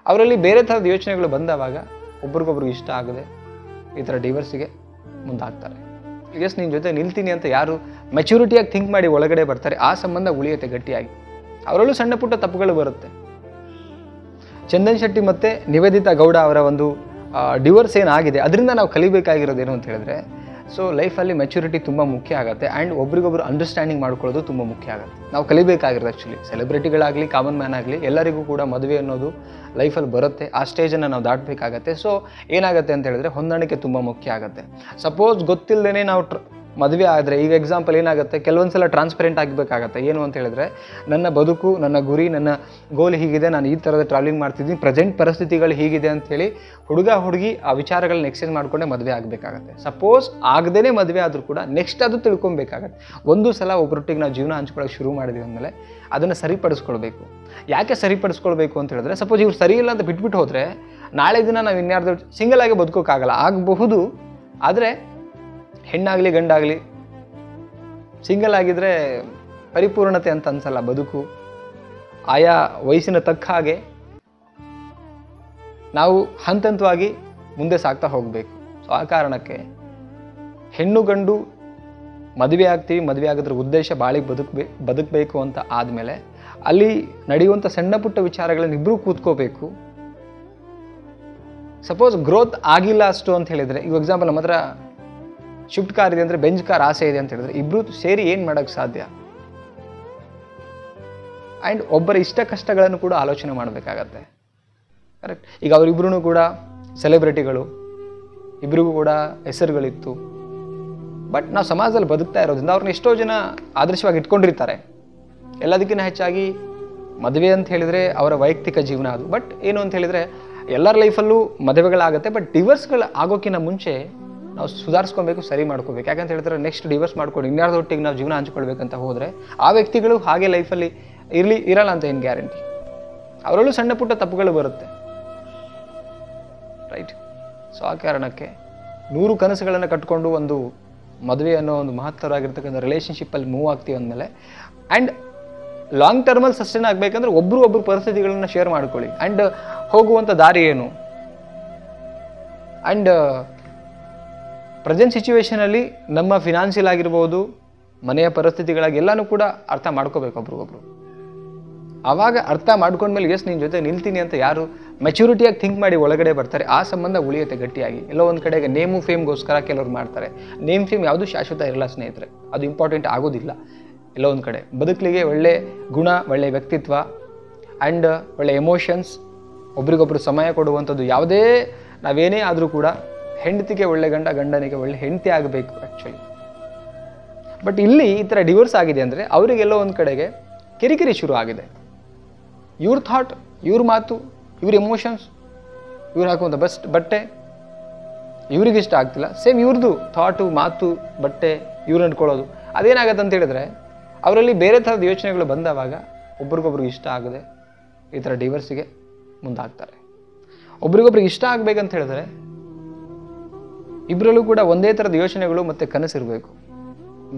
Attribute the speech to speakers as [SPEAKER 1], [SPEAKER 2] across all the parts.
[SPEAKER 1] ಅವರಲ್ಲಿ ಬೇರೆ ಥರದ ಯೋಚನೆಗಳು ಬಂದವಾಗ ಒಬ್ರಿಗೊಬ್ರಿಗೆ ಇಷ್ಟ ಆಗದೆ ಈ ಥರ ಡಿವರ್ಸಿಗೆ ಮುಂದಾಗ್ತಾರೆ. ಎಸ್ ನಿನ್ನ ಜೊತೆ ನಿಲ್ತೀನಿ ಅಂತ ಯಾರು ಮೆಚುರಿಟಿಯಾಗಿ ಥಿಂಕ್ ಮಾಡಿ ಒಳಗಡೆ ಬರ್ತಾರೆ, ಆ ಸಂಬಂಧ ಉಳಿಯುತ್ತೆ ಗಟ್ಟಿಯಾಗಿ. ಅವರಲ್ಲೂ ಸಣ್ಣ ಪುಟ್ಟ ತಪ್ಪುಗಳು ಬರುತ್ತೆ. ಚಂದನ್ ಶೆಟ್ಟಿ ಮತ್ತು ನಿವೇದಿತಾ ಗೌಡ ಅವರ ಒಂದು ಡಿವೋರ್ಸ್ ಏನಾಗಿದೆ ಅದರಿಂದ ನಾವು ಕಲಿಬೇಕಾಗಿರೋದೇನು ಅಂತ ಹೇಳಿದ್ರೆ, ಸೊ ಲೈಫಲ್ಲಿ ಮೆಚುರಿಟಿ ತುಂಬ ಮುಖ್ಯ ಆಗುತ್ತೆ. ಆ್ಯಂಡ್ ಒಬ್ರಿಗೊಬ್ರು ಅಂಡರ್ಸ್ಟ್ಯಾಂಡಿಂಗ್ ಮಾಡ್ಕೊಳ್ಳೋದು ತುಂಬ ಮುಖ್ಯ ಆಗುತ್ತೆ. ನಾವು ಕಲಿಬೇಕಾಗಿರೋದು ಆ್ಯಕ್ಚುಲಿ ಸೆಲೆಬ್ರಿಟಿಗಳಾಗಲಿ ಕಾಮನ್ ಮ್ಯಾನ್ ಆಗಲಿ ಎಲ್ಲರಿಗೂ ಕೂಡ ಮದುವೆ ಅನ್ನೋದು ಲೈಫಲ್ಲಿ ಬರುತ್ತೆ. ಆ ಸ್ಟೇಜನ್ನು ನಾವು ದಾಟಬೇಕಾಗತ್ತೆ. ಸೊ ಏನಾಗುತ್ತೆ ಅಂತ ಹೇಳಿದ್ರೆ ಹೊಂದಾಣಿಕೆ ತುಂಬ ಮುಖ್ಯ ಆಗುತ್ತೆ. ಸಪೋಸ್ ಗೊತ್ತಿಲ್ಲದೇ ನಾವು ಮದುವೆ ಆದರೆ, ಈಗ ಎಕ್ಸಾಂಪಲ್ ಏನಾಗುತ್ತೆ, ಕೆಲವೊಂದು ಸಲ ಟ್ರಾನ್ಸ್ಪರೆಂಟ್ ಆಗಬೇಕಾಗತ್ತೆ. ಏನು ಅಂತ ಹೇಳಿದ್ರೆ, ನನ್ನ ಬದುಕು, ನನ್ನ ಗುರಿ, ನನ್ನ ಗೋಲ್ ಹೀಗಿದೆ, ನಾನು ಈ ಥರದ ಟ್ರಾವೆಲಿಂಗ್ ಮಾಡ್ತಿದ್ದೀನಿ, ಪ್ರೆಸೆಂಟ್ ಪರಿಸ್ಥಿತಿಗಳು ಹೀಗಿದೆ ಅಂಥೇಳಿ ಹುಡುಗಿ ಆ ವಿಚಾರಗಳನ್ನ ಎಕ್ಸ್ಚೇಂಜ್ ಮಾಡಿಕೊಂಡೇ ಮದುವೆ ಆಗಬೇಕಾಗತ್ತೆ. ಸಪೋಸ್ ಆಗದೇ ಮದುವೆ ಆದರೂ ಕೂಡ ನೆಕ್ಸ್ಟ್ ಅದು ತಿಳ್ಕೊಬೇಕಾಗತ್ತೆ. ಒಂದು ಸಲ ಒಬ್ಬರೊಟ್ಟಿಗೆ ನಾವು ಜೀವನ ಹಂಚ್ಕೊಳ್ಳೋಕೆ ಶುರು ಮಾಡಿದ್ವಿ ಅಂದಮೇಲೆ ಅದನ್ನು ಸರಿಪಡಿಸ್ಕೊಳ್ಬೇಕು. ಯಾಕೆ ಸರಿಪಡಿಸ್ಕೊಳ್ಬೇಕು ಅಂತ ಹೇಳಿದ್ರೆ, ಸಪೋಸ್ ಇವ್ರು ಸರಿ ಇಲ್ಲ ಅಂತ ಬಿಟ್ಬಿಟ್ಟು ಹೋದರೆ ನಾಳೆ ದಿನ ನಾವು ಇನ್ಯಾರ್ದು ಸಿಂಗಲ್ ಆಗಿ ಬದುಕೋಕ್ಕಾಗಲ್ಲ. ಆಗಬಹುದು, ಆದರೆ ಹೆಣ್ಣಾಗಲಿ ಗಂಡಾಗಲಿ ಸಿಂಗಲ್ ಆಗಿದ್ದರೆ ಪರಿಪೂರ್ಣತೆ ಅಂತ ಅನ್ಸಲ್ಲ. ಬದುಕು ಆಯಾ ವಯಸ್ಸಿನ ತಕ್ಕ ಹಾಗೆ ನಾವು ಹಂತವಾಗಿ ಮುಂದೆ ಸಾಗ್ತಾ ಹೋಗಬೇಕು. ಸೊ ಆ ಕಾರಣಕ್ಕೆ ಹೆಣ್ಣು ಗಂಡು ಮದುವೆ ಆಗ್ತೀವಿ, ಮದುವೆ ಆಗೋದ್ರ ಉದ್ದೇಶ ಬಾಳಿಗೆ ಬದುಕಬೇಕು ಅಂತ ಆದಮೇಲೆ ಅಲ್ಲಿ ನಡೆಯುವಂಥ ಸಣ್ಣ ಪುಟ್ಟ ವಿಚಾರಗಳನ್ನ ಇಬ್ಬರೂ ಕೂತ್ಕೋಬೇಕು. ಸಪೋಸ್ ಗ್ರೋತ್ ಆಗಿಲ್ಲ ಅಷ್ಟು ಅಂತ ಹೇಳಿದರೆ, ಈಗ ಎಕ್ಸಾಂಪಲ್ ನಮ್ಮ ಹತ್ರ ಶಿಫ್ಟ್ ಕಾರ್ ಇದೆ ಅಂದರೆ ಬೆಂಚ್ ಕಾರ್ ಆಸೆ ಇದೆ ಅಂತ ಹೇಳಿದ್ರೆ ಇಬ್ಬರು ಸೇರಿ ಏನು ಮಾಡೋಕ್ಕೆ ಸಾಧ್ಯ? ಆ್ಯಂಡ್ ಒಬ್ಬರ ಇಷ್ಟ ಕಷ್ಟಗಳನ್ನು ಕೂಡ ಆಲೋಚನೆ ಮಾಡಬೇಕಾಗತ್ತೆ. ಕರೆಕ್ಟ್. ಈಗ ಅವರಿಬ್ಬರೂ ಕೂಡ ಸೆಲೆಬ್ರಿಟಿಗಳು, ಇಬ್ಬರಿಗೂ ಕೂಡ ಹೆಸರುಗಳಿತ್ತು. ಬಟ್ ನಾವು ಸಮಾಜದಲ್ಲಿ ಬದುಕ್ತಾ ಇರೋದ್ರಿಂದ ಅವ್ರನ್ನ ಎಷ್ಟೋ ಜನ ಆದರ್ಶವಾಗಿ ಇಟ್ಕೊಂಡಿರ್ತಾರೆ. ಎಲ್ಲದಕ್ಕಿಂತ ಹೆಚ್ಚಾಗಿ ಮದುವೆ ಅಂತ ಹೇಳಿದರೆ ಅವರ ವೈಯಕ್ತಿಕ ಜೀವನ ಅದು. ಬಟ್ ಏನು ಅಂತ ಹೇಳಿದರೆ ಎಲ್ಲರ ಲೈಫಲ್ಲೂ ಮದುವೆಗಳಾಗುತ್ತೆ. ಬಟ್ ಡಿವೋರ್ಸ್ಗಳು ಆಗೋಕ್ಕಿಂತ ಮುಂಚೆ ನಾವು ಸುಧಾರಿಸ್ಕೊಬೇಕು, ಸರಿ ಮಾಡ್ಕೋಬೇಕು. ಯಾಕಂತ ಹೇಳಿದ್ರೆ ನೆಕ್ಸ್ಟ್ ಡಿವೋರ್ಸ್ ಮಾಡ್ಕೊಂಡು ಇನ್ಯಾರ್ದೊಟ್ಟಿಗೆ ನಾವು ಜೀವನ ಹಂಚ್ಕೊಳ್ಬೇಕಂತ ಹೋದರೆ ಆ ವ್ಯಕ್ತಿಗಳು ಹಾಗೆ ಲೈಫಲ್ಲಿ ಇರಲ್ಲ ಅಂತ ಏನು ಗ್ಯಾರಂಟಿ? ಅವರಲ್ಲೂ ಸಣ್ಣ ಪುಟ್ಟ ತಪ್ಪುಗಳು ಬರುತ್ತೆ. ರೈಟ್. ಸೊ ಆ ಕಾರಣಕ್ಕೆ 100 ಕನಸುಗಳನ್ನು ಕಟ್ಕೊಂಡು ಒಂದು ಮದುವೆ ಅನ್ನೋ ಒಂದು ಮಹತ್ತರವಾಗಿರ್ತಕ್ಕಂಥ ರಿಲೇಷನ್ಶಿಪ್ಪಲ್ಲಿ ಮೂವ್ ಆಗ್ತೀವಿ ಅಂದಮೇಲೆ, ಆ್ಯಂಡ್ ಲಾಂಗ್ ಟರ್ಮಲ್ಲಿ ಸಸ್ಟೈನ್ ಆಗಬೇಕಂದ್ರೆ ಒಬ್ಬರು ಪರಿಸ್ಥಿತಿಗಳನ್ನ ಶೇರ್ ಮಾಡ್ಕೊಳ್ಳಿ. ಆ್ಯಂಡ್ ಹೋಗುವಂಥ ದಾರಿ ಏನು, ಆ್ಯಂಡ್ ಪ್ರೆಸೆಂಟ್ ಸಿಚುವೇಷನಲ್ಲಿ ನಮ್ಮ ಫಿನಾನ್ಷಿಯಲ್ ಆಗಿರ್ಬೋದು, ಮನೆಯ ಪರಿಸ್ಥಿತಿಗಳಾಗಿ ಎಲ್ಲನೂ ಕೂಡ ಅರ್ಥ ಮಾಡ್ಕೋಬೇಕು ಒಬ್ರಿಗೊಬ್ರು. ಆವಾಗ ಅರ್ಥ ಮಾಡ್ಕೊಂಡ್ಮೇಲೆ ಎಸ್ ನಿನ್ನ ಜೊತೆ ನಿಲ್ತೀನಿ ಅಂತ ಯಾರು ಮೆಚುರಿಟಿಯಾಗಿ ಥಿಂಕ್ ಮಾಡಿ ಒಳಗಡೆ ಬರ್ತಾರೆ, ಆ ಸಂಬಂಧ ಉಳಿಯುತ್ತೆ ಗಟ್ಟಿಯಾಗಿ. ಎಲ್ಲೋ ಒಂದು ಕಡೆಗೆ ನೇಮು ಫೇಮ್ಗೋಸ್ಕರ ಕೆಲವ್ರು ಮಾಡ್ತಾರೆ. ನೇಮ್ ಫೇಮ್ ಯಾವುದೂ ಶಾಶ್ವತ ಇರಲ್ಲ ಸ್ನೇಹಿತರೆ, ಅದು ಇಂಪಾರ್ಟೆಂಟ್ ಆಗೋದಿಲ್ಲ. ಎಲ್ಲೋ ಒಂದು ಕಡೆ ಬದುಕಲಿಗೆ ಒಳ್ಳೆ ಗುಣ, ಒಳ್ಳೆ ವ್ಯಕ್ತಿತ್ವ ಆ್ಯಂಡ್ ಒಳ್ಳೆ ಎಮೋಷನ್ಸ್, ಒಬ್ರಿಗೊಬ್ರು ಸಮಯ ಕೊಡುವಂಥದ್ದು, ಯಾವುದೇ ನಾವೇನೇ ಆದರೂ ಕೂಡ ಹೆಂಡತಿಗೆ ಒಳ್ಳೆ ಗಂಡ, ಗಂಡನಿಗೆ ಒಳ್ಳೆ ಹೆಂಡತಿ ಆಗಬೇಕು ಆ್ಯಕ್ಚುಲಿ. ಬಟ್ ಇಲ್ಲಿ ಈ ಥರ ಡಿವೋರ್ಸ್ ಆಗಿದೆ ಅಂದರೆ ಅವರಿಗೆಲ್ಲೋ ಒಂದು ಕಡೆಗೆ ಕಿರಿಕಿರಿ ಶುರು ಆಗಿದೆ. ಇವ್ರ ಥಾಟ್, ಇವ್ರ ಮಾತು, ಇವ್ರ ಎಮೋಷನ್ಸ್, ಇವ್ರು ಹಾಕುವಂಥ ಬಟ್ಟೆ ಇವ್ರಿಗೆ ಇಷ್ಟ ಆಗ್ತಿಲ್ಲ. ಸೇಮ್ ಇವ್ರದ್ದು ಥಾಟು, ಮಾತು, ಬಟ್ಟೆ ಇವ್ರು ಅಂದ್ಕೊಳ್ಳೋದು ಅದೇನಾಗತ್ತೆ ಅಂತ ಹೇಳಿದ್ರೆ ಅವರಲ್ಲಿ ಬೇರೆ ಥರದ ಯೋಚನೆಗಳು ಬಂದವಾಗ ಒಬ್ರಿಗೊಬ್ರಿಗೆ ಇಷ್ಟ ಆಗದೆ ಈ ಥರ ಡಿವೋರ್ಸಿಗೆ ಮುಂದಾಗ್ತಾರೆ. ಒಬ್ರಿಗೊಬ್ರಿಗೆ ಇಷ್ಟ ಆಗಬೇಕಂತ ಹೇಳಿದ್ರೆ ಇಬ್ಬರಲ್ಲೂ ಕೂಡ ಒಂದೇ ಥರದ ಯೋಚನೆಗಳು ಮತ್ತು ಕನಸಿರಬೇಕು,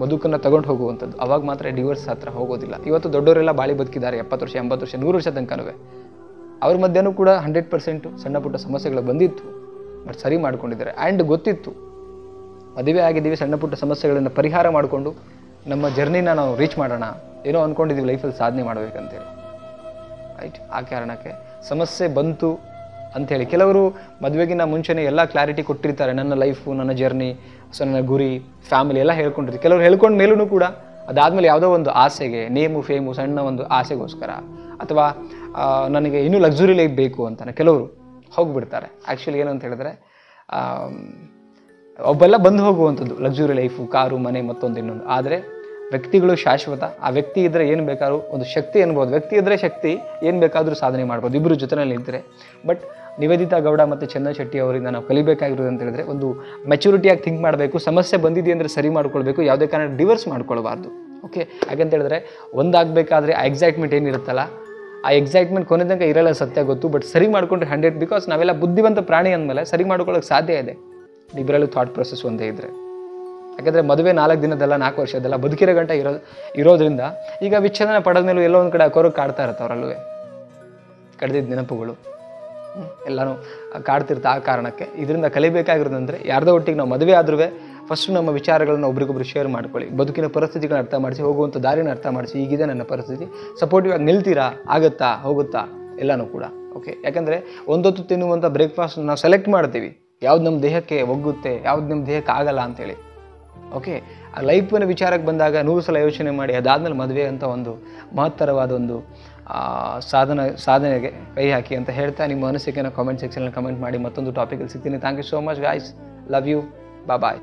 [SPEAKER 1] ಬದುಕನ್ನು ತಗೊಂಡು ಹೋಗುವಂಥದ್ದು. ಅವಾಗ ಮಾತ್ರ ಡಿವೋರ್ಸ್ ಹತ್ರ ಹೋಗೋದಿಲ್ಲ. ಇವತ್ತು ದೊಡ್ಡವರೆಲ್ಲ ಬಾಳಿ ಬದುಕಿದ್ದಾರೆ 70 ವರ್ಷ, 80 ವರ್ಷ, 100 ವರ್ಷ ತನಕನೂ. ಅವ್ರ ಮಧ್ಯನೂ ಕೂಡ 100% ಸಣ್ಣ ಪುಟ್ಟ ಸಮಸ್ಯೆಗಳು ಬಂದಿತ್ತು, ಬಟ್ ಸರಿ ಮಾಡ್ಕೊಂಡಿದ್ದಾರೆ. ಆ್ಯಂಡ್ ಗೊತ್ತಿತ್ತು ಮದುವೆ ಆಗಿದ್ದೀವಿ, ಸಣ್ಣ ಪುಟ್ಟ ಸಮಸ್ಯೆಗಳನ್ನು ಪರಿಹಾರ ಮಾಡಿಕೊಂಡು ನಮ್ಮ ಜರ್ನಿನ ನಾವು ರೀಚ್ ಮಾಡೋಣ, ಏನೋ ಅಂದ್ಕೊಂಡಿದ್ದೀವಿ ಲೈಫಲ್ಲಿ ಸಾಧನೆ ಮಾಡಬೇಕಂತೇಳಿ. ರೈಟ್. ಆ ಕಾರಣಕ್ಕೆ ಸಮಸ್ಯೆ ಬಂತು ಅಂಥೇಳಿ ಕೆಲವರು ಮದುವೆಗಿನ್ನ ಮುಂಚೆನೇ ಎಲ್ಲ ಕ್ಲಾರಿಟಿ ಕೊಟ್ಟಿರ್ತಾರೆ. ನನ್ನ ಲೈಫು, ನನ್ನ ಜರ್ನಿ, ಸೊ ನನ್ನ ಗುರಿ, ಫ್ಯಾಮಿಲಿ ಎಲ್ಲ ಹೇಳ್ಕೊಂಡಿರ್ತಾರೆ. ಕೆಲವರು ಹೇಳ್ಕೊಂಡ ಮೇಲೂ ಕೂಡ ಅದಾದಮೇಲೆ ಯಾವುದೋ ಒಂದು ಆಸೆಗೆ, ನೇಮು ಫೇಮು, ಸಣ್ಣ ಒಂದು ಆಸೆಗೋಸ್ಕರ, ಅಥವಾ ನನಗೆ ಇನ್ನೂ ಲಕ್ಸುರಿ ಲೈಫ್ ಬೇಕು ಅಂತಾನೆ ಕೆಲವರು ಹೋಗಿಬಿಡ್ತಾರೆ. ಆ್ಯಕ್ಚುಲಿ ಏನು ಅಂತ ಹೇಳಿದ್ರೆ ಒಬ್ಬೆಲ್ಲ ಬಂದು ಹೋಗುವಂಥದ್ದು ಲಕ್ಸುರಿ ಲೈಫು, ಕಾರು, ಮನೆ, ಮತ್ತೊಂದು ಇನ್ನೊಂದು. ಆದರೆ ವ್ಯಕ್ತಿಗಳು ಶಾಶ್ವತ. ಆ ವ್ಯಕ್ತಿ ಇದ್ದರೆ ಏನು ಬೇಕಾದ್ರೂ ಒಂದು ಶಕ್ತಿ ಅನ್ಬೋದು. ವ್ಯಕ್ತಿ ಇದ್ದರೆ ಶಕ್ತಿ ಏನು ಬೇಕಾದರೂ ಸಾಧನೆ ಮಾಡ್ಬೋದು, ಇಬ್ಬರು ಜೊತೆಯಲ್ಲಿ ನಿಂತರೆ. ಬಟ್ ನಿವೇದಿತಾ ಗೌಡ ಮತ್ತು ಚಂದನ್ ಶೆಟ್ಟಿ ಅವರಿಂದ ನಾವು ಕಲಿಬೇಕಾಗಿರೋದು ಅಂತ ಹೇಳಿದ್ರೆ ಒಂದು ಮೆಚುರಿಟಿಯಾಗಿ ಥಿಂಕ್ ಮಾಡಬೇಕು. ಸಮಸ್ಯೆ ಬಂದಿದೆ ಅಂದರೆ ಸರಿ ಮಾಡ್ಕೊಳ್ಬೇಕು, ಯಾವುದೇ ಕಾರಣ ಡಿವೋರ್ಸ್ ಮಾಡ್ಕೊಳ್ಬಾರ್ದು. ಓಕೆ. ಯಾಕಂತ ಹೇಳಿದ್ರೆ ಒಂದಾಗಬೇಕಾದ್ರೆ ಆ ಎಕ್ಸೈಟ್ಮೆಂಟ್ ಏನಿರುತ್ತಲ್ಲ, ಆ ಎಕ್ಸೈಟ್ಮೆಂಟ್ ಕೊನೆ ತನಕ ಇರಲ್ಲ, ಸತ್ಯ ಗೊತ್ತು. ಬಟ್ ಸರಿ ಮಾಡ್ಕೊಂಡ್ರೆ 100, ಬಿಕಾಸ್ ನಾವೆಲ್ಲ ಬುದ್ಧಿವಂತ ಪ್ರಾಣಿ ಅಂದಮೇಲೆ ಸರಿ ಮಾಡ್ಕೊಳ್ಳೋಕೆ ಸಾಧ್ಯ ಇದೆ. ಇಬ್ಬರಲ್ಲೂ ಥಾಟ್ ಪ್ರೊಸೆಸ್ ಒಂದೇ ಇದ್ದರೆ. ಯಾಕಂದರೆ ಮದುವೆ 4 ದಿನದಲ್ಲ, 4 ವರ್ಷದಲ್ಲ, ಬದುಕಿರೋ ಗಂಟೆ ಇರೋದ್ರಿಂದ ಈಗ ವಿಚ್ಛೇದನ ಪಡೆದ ಮೇಲೂ ಎಲ್ಲೋ ಒಂದು ಕಡೆ ಕೊರಗೆ ಕಾಡ್ತಾ ಇರುತ್ತೆ ಅವರಲ್ಲೂ ಕಳೆದಿದ್ದ ನೆನಪುಗಳು. ಎಲ್ಲನೂ ಕಾಡ್ತಿರ್ತಾ ಆ ಕಾರಣಕ್ಕೆ. ಇದರಿಂದ ಕಲಿಬೇಕಾಗಿರೋದಂದರೆ ಯಾರ್ದೋ ಒಟ್ಟಿಗೆ ನಾವು ಮದುವೆ ಆದ್ರೂ ಫಸ್ಟು ನಮ್ಮ ವಿಚಾರಗಳನ್ನ ಒಬ್ರಿಗೊಬ್ರು ಶೇರ್ ಮಾಡ್ಕೊಳ್ಳಿ, ಬದುಕಿನ ಪರಿಸ್ಥಿತಿಗಳನ್ನ ಅರ್ಥ ಮಾಡಿಸಿ, ಹೋಗುವಂಥ ದಾರಿನ ಅರ್ಥ ಮಾಡಿಸಿ, ಹೀಗಿದೆ ನನ್ನ ಪರಿಸ್ಥಿತಿ, ಸಪೋರ್ಟಿವ್ ಆಗಿ ನಿಲ್ತೀರಾ, ಆಗುತ್ತಾ ಹೋಗುತ್ತಾ ಎಲ್ಲನೂ ಕೂಡ. ಓಕೆ, ಯಾಕಂದರೆ ಒಂದೊತ್ತು ತಿನ್ನುವಂಥ ಬ್ರೇಕ್ಫಾಸ್ಟ್ ನಾವು ಸೆಲೆಕ್ಟ್ ಮಾಡ್ತೀವಿ, ಯಾವ್ದು ನಮ್ಮ ದೇಹಕ್ಕೆ ಒಗ್ಗುತ್ತೆ, ಯಾವ್ದು ನಮ್ಮ ದೇಹಕ್ಕೆ ಆಗಲ್ಲ ಅಂತೇಳಿ. ಓಕೆ, ಆ ಲೈಫಿನ ವಿಚಾರಕ್ಕೆ ಬಂದಾಗ 100 ಸಲ ಯೋಚನೆ ಮಾಡಿ ಅದಾದಮೇಲೆ ಮದುವೆ ಅಂತ ಒಂದು ಮಹತ್ತರವಾದ ಒಂದು ಸಾಧನೆಗೆ ಕೈ ಹಾಕಿ ಅಂತ ಹೇಳ್ತಾ, ನಿಮ್ಮ ಅನಿಸಿಕೆನ ಕಾಮೆಂಟ್ ಸೆಕ್ಷನಲ್ಲಿ ಕಮೆಂಟ್ ಮಾಡಿ. ಮತ್ತೊಂದು ಟಾಪಿಕಲ್ಲಿ ಸಿಗ್ತೀನಿ. Thank you so much guys, love you, bye.